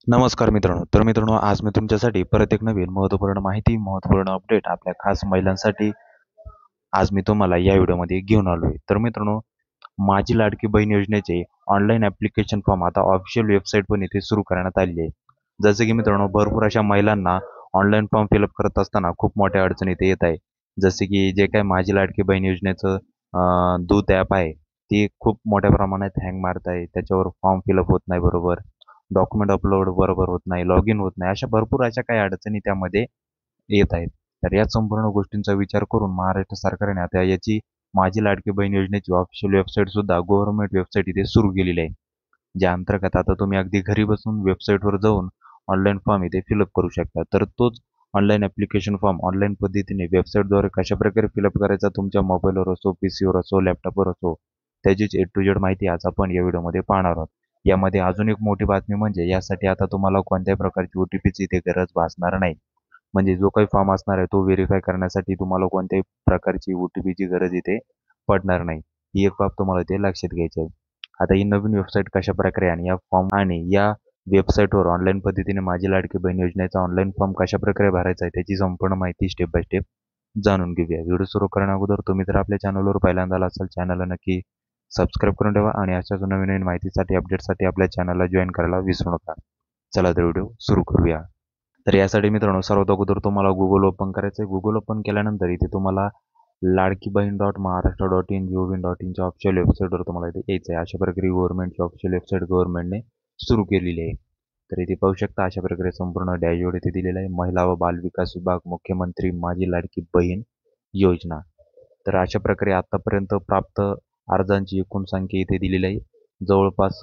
नमस्कार मित्रांनो. तर मित्रांनो, आज मी तुमच्यासाठी परत एक नवीन महत्त्वपूर्ण माहिती, महत्त्वपूर्ण अपडेट आपल्या खास महिलांसाठी आज मी तुम्हाला या व्हिडिओमध्ये घेऊन आलो आहे. तर मित्रांनो, माझी लाडकी बहीण योजनेचे ऑनलाईन ॲप्लिकेशन फॉर्म आता ऑफिशियल वेबसाईट पण इथे सुरू करण्यात आलेली आहे. जसं की मित्रांनो, भरपूर अशा महिलांना ऑनलाईन फॉर्म फिलअप करत असताना खूप मोठ्या अडचणी इथे येत आहे. जसे की जे काही माझी लाडकी बहीण योजनेचं दूत ॲप आहे, ती खूप मोठ्या प्रमाणात हँग मारत आहे. त्याच्यावर फॉर्म फिलअप होत नाही बरोबर. डॉक्युमेंट अपलोड बरोबर होत नाही, लॉगिन होत नाही. अशा काही अडचणी त्यामध्ये येत आहेत. तर या संपूर्ण गोष्टींचा विचार करून महाराष्ट्र सरकारने आता याची माझी लाडकी बहीण योजनेची ऑफिशियल वेबसाईट सुद्धा गव्हर्नमेंट वेबसाईट इथे सुरू केलेली आहे. ज्या अंतर्गत आता तुम्ही अगदी घरी बसून वेबसाईटवर जाऊन ऑनलाईन फॉर्म इथे फिलअप करू शकता. तर तोच ऑनलाईन ॲप्लिकेशन फॉर्म ऑनलाईन पद्धतीने वेबसाईटद्वारे कशाप्रकारे फिलअप करायचा तुमच्या मोबाईलवर असो, पीसीवर असो, लॅपटॉपवर असो, त्याचीच ए टू झेड माहिती आज आपण या व्हिडिओमध्ये पाहणार आहोत. यामध्ये अजून एक मोठी बातमी म्हणजे यासाठी आता तुम्हाला कोणत्याही प्रकारची OTPची इथे गरज भासणार नाही. म्हणजे जो काही फॉर्म असणार आहे तो व्हेरीफाय करण्यासाठी तुम्हाला कोणत्याही प्रकारची OTPची गरज इथे पडणार नाही. ही एक बाब तुम्हाला इथे लक्षात घ्यायची आहे. आता ही नवीन वेबसाईट कशाप्रकारे आणि या फॉर्म आणि या वेबसाईटवर ऑनलाईन पद्धतीने माझी लाडकी बहीण योजनेचा ऑनलाईन फॉर्म कशाप्रकारे भरायचा आहे त्याची संपूर्ण माहिती स्टेप बाय स्टेप जाणून घेऊया. व्हिडिओ सुरू करण्या अगोदर तुम्ही जर आपल्या चॅनलवर पहिल्यांदा आला असाल चॅनलला नक्की सबस्क्राईब करून ठेवा आणि अशाच नवीन नवीन माहितीसाठी अपडेटसाठी आपल्या चॅनलला जॉईन करायला विसरू नका. चला तर व्हिडिओ सुरू करूया. तर यासाठी मित्रांनो सर्वात अगोदर तुम्हाला गुगल ओपन करायचं आहे. गुगल ओपन केल्यानंतर इथे तुम्हाला लाडकी बहीण .महाराष्ट्र.in.gov.in च्या ऑफिशियल वेबसाईटवर तुम्हाला इथे यायचं आहे. अशा प्रकारे गव्हर्नमेंटची ऑफिशियल वेबसाईट गव्हर्नमेंटने सुरू केलेली आहे. तर इथे पाहू शकता अशा प्रकारे संपूर्ण डॅशबोर्ड इथे दिलेला आहे. महिला व बालविकास विभाग, मुख्यमंत्री माझी लाडकी बहीण योजना. तर अशा प्रकारे आतापर्यंत प्राप्त अर्जांची एकूण संख्या इथे दिलेली आहे. जवळपास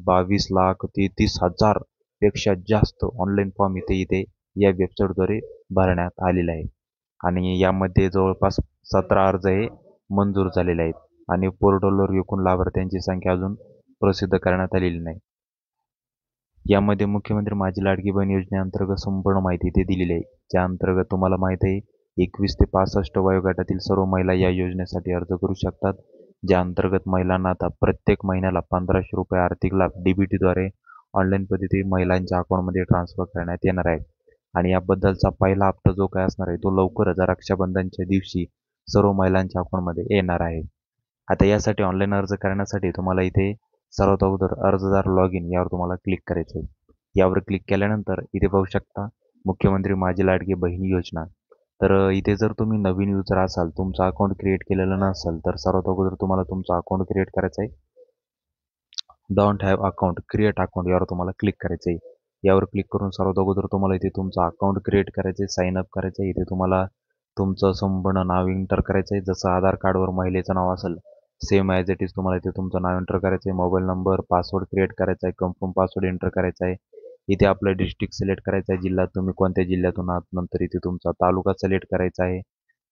22,33,000 पेक्षा जास्त ऑनलाईन फॉर्म इथे इथे या वेबसाईटद्वारे भरण्यात आलेला आहे. आणि यामध्ये जवळपास 17 अर्ज हे मंजूर झालेले आहेत आणि पोर्टलवर एकूण लाभार्थ्यांची संख्या अजून प्रसिद्ध करण्यात आलेली नाही. यामध्ये मुख्यमंत्री माझी लाडकी बहीण योजनेअंतर्गत संपूर्ण माहिती इथे दिलेली आहे. ज्या अंतर्गत तुम्हाला माहीत आहे 21 ते 65 वयोगटातील सर्व महिला या योजनेसाठी अर्ज करू शकतात. ज्या अंतर्गत महिलांना आता प्रत्येक महिन्याला ₹1,500 आर्थिक लाभ DBTद्वारे ऑनलाईन पद्धती महिलांच्या अकाउंटमध्ये ट्रान्सफर करण्यात येणार आहे. आणि याबद्दलचा पहिला हप्ता जो काय असणार आहे तो लवकरच रक्षाबंधनच्या दिवशी सर्व महिलांच्या अकाउंटमध्ये येणार आहे. आता यासाठी ऑनलाईन अर्ज करण्यासाठी तुम्हाला इथे सर्वात अगोदर अर्जदार लॉग इन यावर तुम्हाला क्लिक करायचं आहे. यावर क्लिक केल्यानंतर इथे पाहू शकता मुख्यमंत्री माझी लाडकी बहीण योजना. तर इथे जर तुम्ही नवीन युजर असाल, तुमचं अकाउंट क्रिएट केलेलं नसेल, तर सर्वात अगोदर तुम्हाला तुमचं अकाउंट क्रिएट करायचं आहे. Don't have account create account यावर तुम्हाला क्लिक करायचं आहे. यावर क्लिक करून सर्वात अगोदर तुम्हाला इथे तुमचं अकाउंट क्रिएट करायचं आहे, साइन अप करायचं आहे. इथे तुम्हाला तुमचं संपूर्ण नाव एंटर करायचं आहे. जसं आधार कार्डवर महिलेचं नाव असेल सेम ॲज इट इज तुम्हाला इथे तुमचं नाव एंटर करायचं आहे. मोबाईल नंबर, पासवर्ड क्रिएट करायचा आहे, कन्फर्म पासवर्ड एंटर करायचा आहे. इथे आपलं डिस्ट्रिक्ट सिलेक्ट करायचं आहे, जिल्हा तुम्ही कोणत्या जिल्ह्यातून आहात. नंतर इथे तुमचा तालुका सिलेक्ट करायचा आहे.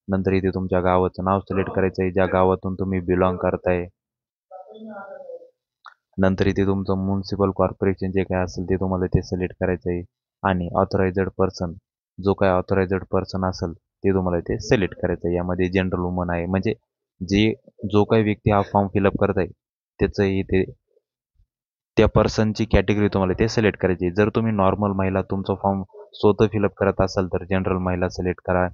नंतर इथे तुमच्या गावाचं नाव सिलेक्ट करायचं आहे, ज्या गावातून तुम्ही बिलॉंग करताय. नंतर इथे तुमचं म्युन्सिपल कॉर्पोरेशन जे काय असेल ते तुम्हाला इथे सिलेक्ट करायचं आहे आणि ऑथरायझ्ड पर्सन जो काय ऑथरायझ्ड पर्सन असेल ते तुम्हाला इथे सिलेक्ट करायचं आहे. यामध्ये जनरल वुमन आहे म्हणजे जो काही व्यक्ती हा फॉर्म फिलअप करत आहे त्याचं इथे त्या पर्सनची कॅटेगरी तुम्हाला इथे सिलेक्ट करायची आहे. जर तुम्ही नॉर्मल महिला तुमचा फॉर्म स्वतः फिलअप करत असाल तर जनरल महिला सिलेक्ट करा.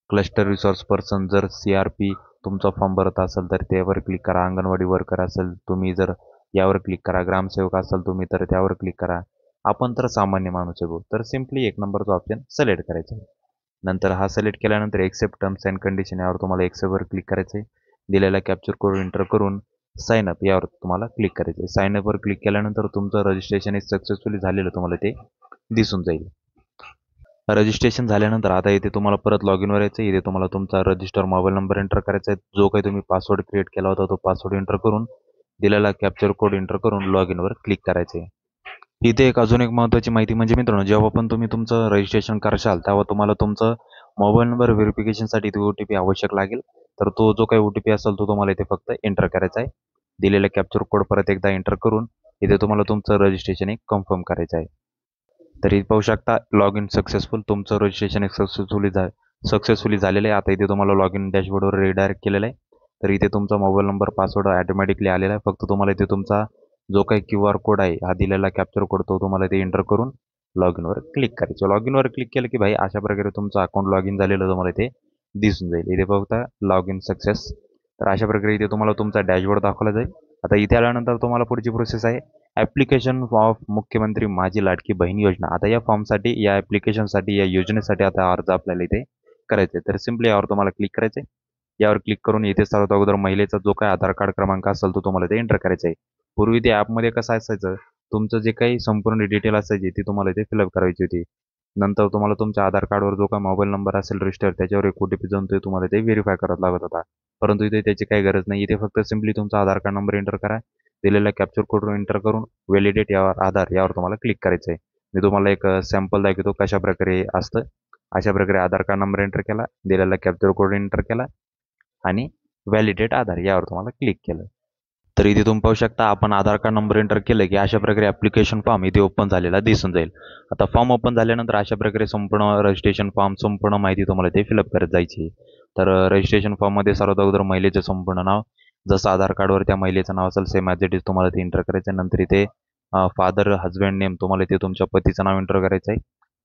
क्लस्टर रिसोर्स पर्सन जर CRP तुमचा फॉर्म भरत असेल तर त्यावर क्लिक करा. अंगणवाडी वर्कर असेल तुम्ही जर यावर क्लिक करा. ग्रामसेवक असाल तुम्ही तर त्यावर क्लिक करा. आपण तर सामान्य माणूस आहे तर सिम्पली एक नंबरचा ऑप्शन सिलेक्ट करायचा आहे. नंतर हा सिलेक्ट केल्यानंतर एक्सेप्ट टर्म्स अँड कंडिशन यावर तुम्हाला एक्सेप्टवर क्लिक करायचं आहे. दिलेला कॅप्चर कोड एंटर करून साइन अप यावर तुम्हाला क्लिक करायचं आहे. साइन अपवर क्लिक केल्यानंतर तुमचं रजिस्ट्रेशन हे सक्सेसफुली झालेलं तुम्हाला ते दिसून जाईल. रजिस्ट्रेशन झाल्यानंतर आता इथे तुम्हाला परत लॉग इनवर यायचं आहे. इथे तुम्हाला तुमचा रजिस्टर मोबाईल नंबर एंटर करायचा आहे. जो काही तुम्ही पासवर्ड क्रिएट केला होता तो पासवर्ड एंटर करून दिलेला कॅप्चर कोड एंटर करून लॉग इनवर क्लिक करायचे आहे. इथे एक अजून एक महत्त्वाची माहिती म्हणजे मित्रांनो जेव्हा पण तुम्ही तुमचं रजिस्ट्रेशन करशाल तेव्हा तुम्हाला तुमचं मोबाईल नंबर व्हेरिफिकेशनसाठी तो OTP आवश्यक लागेल. तर तो जो काही OTP असेल तो तुम्हाला इथे फक्त एंटर करायचा आहे. दिलेला कॅप्चर कोड परत एकदा एंटर करून इथे तुम्हाला तुमचं रजिस्ट्रेशन एक कन्फर्म करायचं आहे. तरी पाहू शकता लॉग इन सक्सेसफुल तुमचं रजिस्ट्रेशन एक सक्सेसफुली झालेलं आहे. आता इथे तुम्हाला लॉग इन डॅशबोर्डवर रिडायरेक्ट केलेलं आहे. तर इथे तुमचा मोबाईल नंबर पासवर्ड ऑटोमॅटिकली आलेला आहे. फक्त तुम्हाला इथे तुमचा जो काही QR कोड आहे हा दिलेला कॅप्चर कोड तो तुम्हाला इथे एंटर करून लॉग इनवर क्लिक करायचं. लॉग इनवर क्लिक केलं की भाई अशा प्रकारे तुमचं अकाउंट लॉग इन झालेलं तुम्हाला इथे दिसून जाईल. इथे बघता लॉग इन सक्सेस. तर अशा प्रकारे इथे तुम्हाला तुमचा डॅशबोर्ड दाखवला जाईल. आता इथे आल्यानंतर तुम्हाला पुढची प्रोसेस आहे ॲप्लिकेशन ऑफ मुख्यमंत्री माझी लाडकी बहीण योजना. आता या फॉर्मसाठी, या ॲप्लिकेशनसाठी, या योजनेसाठी आता अर्ज आपल्याला इथे करायचे. तर सिम्पली यावर तुम्हाला क्लिक करायचं आहे. यावर क्लिक करून इथे सर्वात अगोदर महिलेचा जो काही आधार कार्ड क्रमांक असेल तो तुम्हाला इथे एंटर करायचा आहे. पूर्वी ते ॲपमध्ये कसं असायचं, तुमचं जे काही संपूर्ण डिटेल असायची ती तुम्हाला इथे फिलअप करायची होती. नंतर तुम्हाला तुमच्या आधार कार्डवर जो काही मोबाईल नंबर असेल रजिस्टर त्याच्यावर एक OTP जाऊन ते तुम्हाला ते व्हेरीफाय करावं लागत होता. परंतु इथे त्याची काही गरज नाही. इथे फक्त सिम्पली तुमचा आधार कार्ड नंबर एंटर करा. दिलेला कॅप्चर कोड एंटर करून व्हॅलिडेट यावर आधार यावर तुम्हाला क्लिक करायचं आहे. मी तुम्हाला एक सॅम्पल दाखवतो कशा प्रकारे असतं. अशा प्रकारे आधार कार्ड नंबर एंटर केला, दिलेला कॅप्चर कोड एंटर केला आणि व्हॅलिडेट आधार यावर तुम्हाला क्लिक केलं. तर इथे तुम्ही पाहू शकता आपण आधार कार्ड नंबर एंटर केलं की अशा प्रकारे ॲप्लिकेशन फॉर्म इथे ओपन झालेला दिसून जाईल. आता फॉर्म ओपन झाल्यानंतर अशा प्रकारे संपूर्ण रजिस्ट्रेशन फॉर्म, संपूर्ण माहिती तुम्हाला ते फिलअप करत जायची. तर रजिस्ट्रेशन फॉर्ममध्ये सर्वात अगोदर महिलेचे संपूर्ण नाव, जसं आधार कार्डवर त्या महिलेचं नाव असेल सेम ॲज इट इज तुम्हाला ते एंटर करायचं आहे. नंतर इथे फादर हजबंड नेम तुम्हाला इथे तुमच्या पतीचं नाव एंटर करायचं आहे.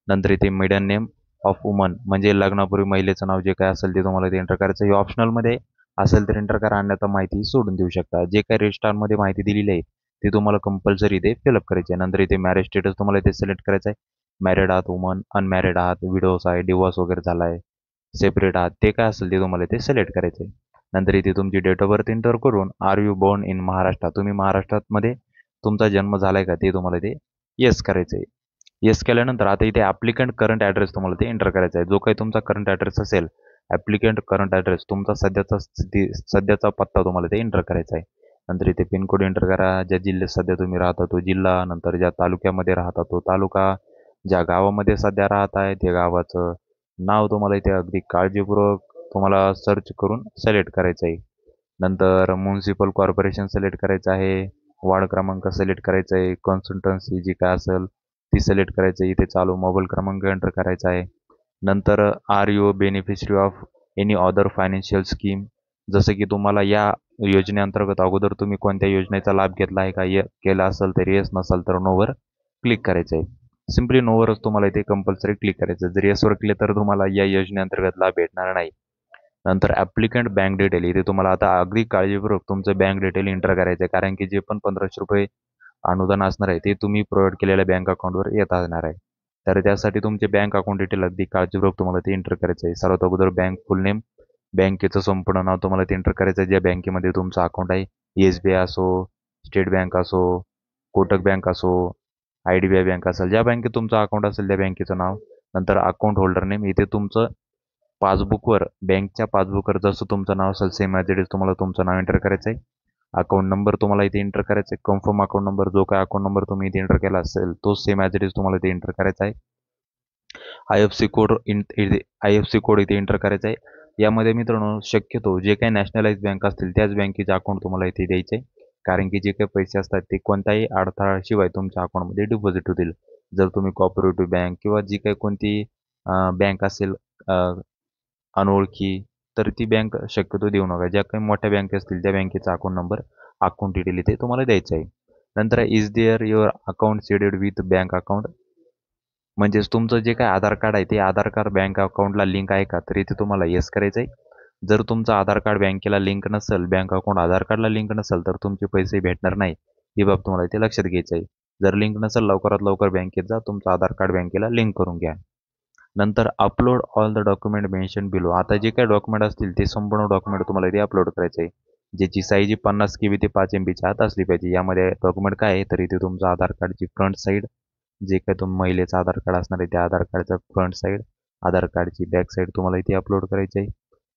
नंतर इथे मिडन नेम ऑफ वुमन म्हणजे लग्नापूर्वी महिलेचं नाव जे काय असेल ते तुम्हाला ते एंटर करायचं आहे. हे ऑप्शनलमध्ये असेल तर एंटर करा, अन्यथा माहिती सोडून देऊ शकता. जे काही रजिस्टरमध्ये माहिती दिलेली आहे ती तुम्हाला कंपल्सरी इथे फिलअप करायची आहे. नंतर इथे मॅरेज स्टेटस तुम्हाला इथे सिलेक्ट करायचं आहे. मॅरिड आहात वुमन, अनमॅरिड आहात, विडोज आहे, डिवोर्स वगैरे झाला आहे, सेपरेट आहात, ते काय असेल ते तुम्हाला इथे सिलेक्ट करायचं आहे. नंतर इथे तुमची डेट ऑफ बर्थ एंटर करून are you born in Maharashtra, तुम्ही महाराष्ट्रामध्ये तुमचा जन्म झाला आहे का ते तुम्हाला इथे येस करायचं आहे. येस केल्यानंतर आता इथे ॲप्लिकंट करंट ॲड्रेस तुम्हाला ते एंटर करायचा आहे. जो काही तुमचा करंट ॲड्रेस असेल, ॲप्लिकंट करंट ॲड्रेस तुमचा सध्याचा पत्ता तुम्हाला ते एंटर करायचा आहे. नंतर इथे पिनकोड एंटर करा. ज्या जिल्ह्यात सध्या तुम्ही राहता तो जिल्हा, नंतर ज्या तालुक्यामध्ये राहता तो तालुका, ज्या गावामध्ये सध्या राहत आहे त्या गावाचं नाव तुम्हाला इथे अगदी काळजीपूर्वक तुम्हाला सर्च करून सिलेक्ट करायचं आहे. नंतर म्युन्सिपल कॉर्पोरेशन सिलेक्ट करायचं आहे, वार्ड क्रमांक सिलेक्ट करायचा आहे, कन्सल्टन्सी जी काय असेल ती सिलेक्ट करायचं आहे. इथे चालू मोबाईल क्रमांक एंटर करायचा आहे. नंतर are you beneficiary of any other financial scheme, जसं की तुम्हाला या योजनेअंतर्गत अगोदर तुम्ही कोणत्या योजनेचा लाभ घेतला आहे का, केला असेल तर येस, नसेल तर नोवर क्लिक करायचं आहे. सिम्पली नोवरच तुम्हाला इथे कंपल्सरी क्लिक करायचं आहे. जर येसवर क्लिक तर तुम्हाला या योजनेअंतर्गत लाभ भेटणार नाही. नंतर ॲप्लिकंट बँक डिटेल इथे तुम्हाला आता अगदी काळजीपूर्वक तुमचं बँक डिटेल एंटर करायचं आहे, कारण की जे पण 1500 रुपये अनुदान असणार आहे ते तुम्ही प्रोव्हाइड केलेल्या बँक अकाउंटवर येत असणार आहे. तर त्यासाठी तुमचे बँक अकाउंट डिटेल अगदी काळजीपूर्वक तुम्हाला ते एंटर करायचं आहे. सर्वात अगोदर बँक फुल नेम, बँकेचं संपूर्ण नाव तुम्हाला ते एंटर करायचं आहे. ज्या बँकेमध्ये तुमचं अकाउंट आहे, SBI असो, स्टेट बँक असो, कोटक बँक असो, IDBI बँक असेल, ज्या बँकेत तुमचं अकाउंट असेल त्या बँकेचं नाव. नंतर अकाउंट होल्डर नेम, इथे तुमचं पासबुकवर, बँकच्या पासबुकवर जसं तुमचं नाव असेल सेम ॲज इट इज तुम्हाला तुमचं नाव एंटर करायचं आहे. अकाउंट नंबर तुम्हाला इथे एंटर करायचा आहे. कन्फर्म अकाउंट नंबर, जो काय अकाउंट नंबर तुम्ही इथे एंटर केला असेल तो सेम ॲज इट इज तुम्हाला इथे एंटर करायचा आहे. IFSC कोड IFSC कोड इथे एंटर करायचा आहे. यामध्ये मित्रांनो शक्यतो जे काही नॅशनलाइज बँक असतील त्याच बँकेचे अकाउंट तुम्हाला इथे द्यायचे आहे, कारण की जे काही पैसे असतात ते कोणत्याही अडथळ्याशिवाय तुमच्या अकाउंटमध्ये डिपॉझिट होतील. जर तुम्ही कॉपरेटिव्ह बँक किंवा जी काही कोणती बँक असेल अनोळखी, तर ती बँक शक्यतो देऊ नका. ज्या काही मोठ्या बँक असतील त्या बँकेचा अकाउंट नंबर, अकाउंट डिटेल इथे तुम्हाला द्यायचं आहे. नंतर is there your account seeded with bank account, म्हणजेच तुमचं जे काही आधार कार्ड आहे ते आधार कार्ड बँक अकाउंटला लिंक आहे का, तर इथे तुम्हाला येस करायचं आहे. जर तुमचं आधार कार्ड बँकेला लिंक नसेल, बँक अकाउंट आधार कार्डला लिंक नसेल, तर तुमचे पैसे भेटणार नाही. ही बाब तुम्हाला इथे लक्षात घ्यायचं आहे. जर लिंक नसेल लवकरात लवकर बँकेत जा, तुमचं आधार कार्ड बँकेला लिंक करून घ्या. नंतर upload all the document mention below, आता जे काही डॉक्युमेंट असतील ते संपूर्ण डॉक्युमेंट तुम्हाला इथे अपलोड करायचे आहे. ज्याची साईज 50 KB ते 5 MBच्या आत असली पाहिजे. यामध्ये डॉक्युमेंट काय आहे, तर इथे तुमचं आधार कार्डची फ्रंट साईड, जे काही तुम्ही महिलेचं आधार कार्ड असणार आहे त्या आधार कार्डचं फ्रंट साईड, आधार कार्डची बॅक साईड तुम्हाला इथे अपलोड करायची आहे.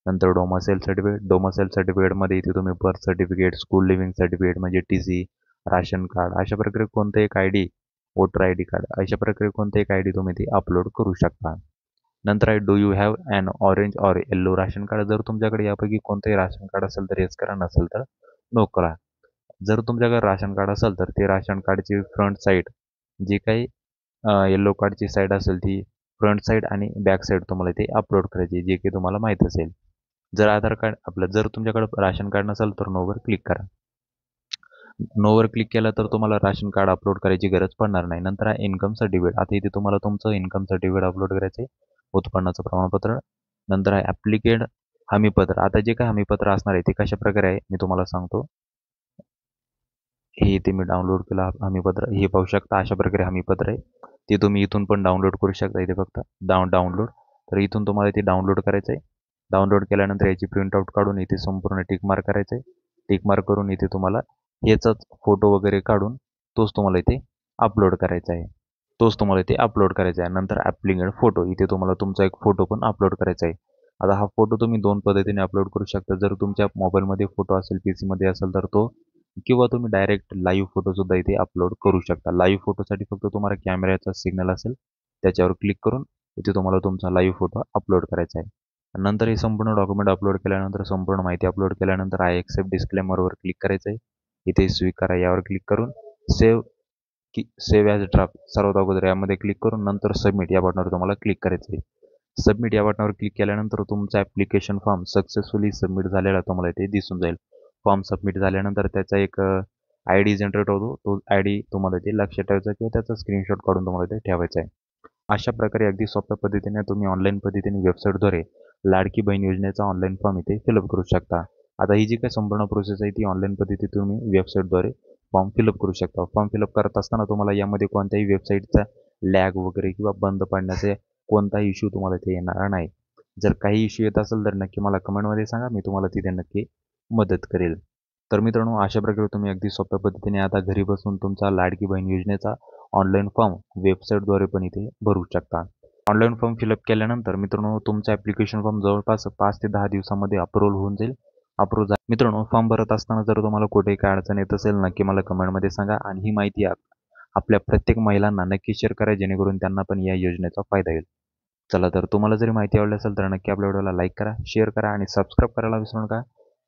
नंतर डोमासाईल सर्टिफिकेटमध्ये इथे तुम्ही birth certificate, school living certificate म्हणजे TC, राशन कार्ड, अशा प्रकारे कोणतं एक ID, वोटर ID कार्ड, अशा प्रकारे कोणतं एक ID तुम्ही ते अपलोड करू शकता. नंतर आहे do you have an orange or yellow ration card, जर तुमच्याकडे यापैकी कोणतंही राशन कार्ड असेल तर येस करा, नसेल तर नो करा. जर तुमच्याकडे राशन कार्ड असेल तर ते राशन कार्डची फ्रंट साईड, जी काही येल्लो कार्डची साईड असेल ती फ्रंट साईड आणि बॅक साईड तुम्हाला इथे अपलोड करायची, जे की तुम्हाला माहीत असेल. जर आधार कार्ड जर तुमच्याकडे राशन कार्ड नसेल तर नोवर क्लिक करा. नोवर क्लिक केलं तर तुम्हाला राशन कार्ड अपलोड करायची गरज पडणार नाही. नंतर आहे इन्कम सर्टिफिकेट. आता इथे तुम्हाला तुमचं इन्कम सर्टिफिकेट अपलोड करायचं आहे, उत्पन्नाचं प्रमाणपत्र. नंतर आहे ॲप्लिकेड हमीपत्र. आता जे काही हमीपत्र असणार आहे ते कशाप्रकारे आहे मी तुम्हाला सांगतो. हे इथे मी डाउनलोड केलं हमीपत्र. हे पाहू शकता अशा प्रकारे हमीपत्र आहे. ते तुम्ही इथून पण डाउनलोड करू शकता. इथे फक्त डाउनलोड. तर इथून तुम्हाला ते डाउनलोड करायचं आहे. डाउनलोड केल्यानंतर याची प्रिंटआउट काढून इथे संपूर्ण टिक मार्क करायचं आहे. टिक मार्क करून इथे तुम्हाला ह्याचाच फोटो वगैरे काढून तोच तुम्हाला इथे अपलोड करायचा आहे. नंतर ॲप्लिकेड फोटो. इथे तुम्हाला तुमचा एक फोटो पण अपलोड करायचा आहे. आता हा फोटो तुम्ही 2 पद्धतीने अपलोड करू शकता. जर तुमच्या मोबाईलमध्ये फोटो असेल, पीसीमध्ये असेल तर तो, किंवा तुम्ही डायरेक्ट लाईव्ह फोटोसुद्धा इथे अपलोड करू शकता. लाईव्ह फोटोसाठी फक्त तुम्हाला कॅमेऱ्याचा सिग्नल असेल त्याच्यावर क्लिक करून इथे तुम्हाला तुमचा लाईव्ह फोटो अपलोड करायचा आहे. नंतर हे संपूर्ण डॉक्युमेंट अपलोड केल्यानंतर, संपूर्ण माहिती अपलोड केल्यानंतर आय एक्सेप्ट डिस्क्लेमरवर क्लिक करायचं आहे. इथे स्वीकारा यावर क्लिक करून सेव्ह सेव्ह ॲज ड्राफ्ट सर्वात अगोदर यामध्ये क्लिक करून नंतर सबमिट या बटनावर तुम्हाला क्लिक करायचं आहे. सबमिट या बटनावर क्लिक केल्यानंतर तुमचा ॲप्लिकेशन फॉर्म सक्सेसफुली सबमिट झालेला तुम्हाला इथे दिसून जाईल. फॉर्म सबमिट झाल्यानंतर त्याचा एक आय डी जनरेट होतो. तो आय डी तुम्हाला इथे लक्षात ठेवायचा किंवा त्याचा स्क्रीनशॉट काढून तुम्हाला इथे ठेवायचा आहे. अशा प्रकारे अगदी सोप्या पद्धतीने तुम्ही ऑनलाईन पद्धतीने वेबसाईटद्वारे लाडकी बहीण योजनेचा ऑनलाईन फॉर्म इथे फिलअप करू शकता. आता ही जी काही संपूर्ण प्रोसेस आहे ती ऑनलाईन पद्धतीने तुम्ही वेबसाईटद्वारे फॉर्म फिलअप करू शकता. फॉर्म फिलअप करत असताना तुम्हाला यामध्ये कोणत्याही वेबसाईटचा लॅग वगैरे किंवा बंद पडण्याचे कोणताही इश्यू तुम्हाला इथे येणार नाही. जर काही इश्यू येत असेल तर नक्की मला कमेंटमध्ये सांगा, मी तुम्हाला तिथे नक्की मदत करेल. तर मित्रांनो, अशा प्रकारे तुम्ही अगदी सोप्या पद्धतीने आता घरी बसून तुमचा लाडकी बहीण योजनेचा ऑनलाईन फॉर्म वेबसाईटद्वारे पण इथे भरू शकता. ऑनलाईन फॉर्म फिलअप केल्यानंतर मित्रांनो तुमचा ॲप्लिकेशन फॉर्म जवळपास 5 ते 10 दिवसामध्ये अप्रूव्हल होऊन जाईल. मित्रांनो, फॉर्म भरत असताना जर तुम्हाला कुठेही काय अडचण येत असेल नक्की मला कमेंटमध्ये सांगा आणि ही माहिती आपल्या प्रत्येक महिलांना नक्की शेअर करा, जेणेकरून त्यांना पण या योजनेचा फायदा होईल. चला तर तुम्हाला जरी माहिती आवडली असेल तर नक्की आपल्या व्हिडिओला लाईक करा, शेअर करा आणि सबस्क्राईब करायला विसरू नका,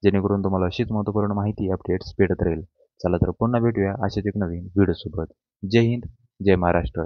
जेणेकरून तुम्हाला अशीच महत्त्वपूर्ण माहिती अपडेट्स भेटत राहील. चला तर पुन्हा भेटूया अशाच एक नवीन व्हिडिओसोबत. जय हिंद, जय महाराष्ट्र.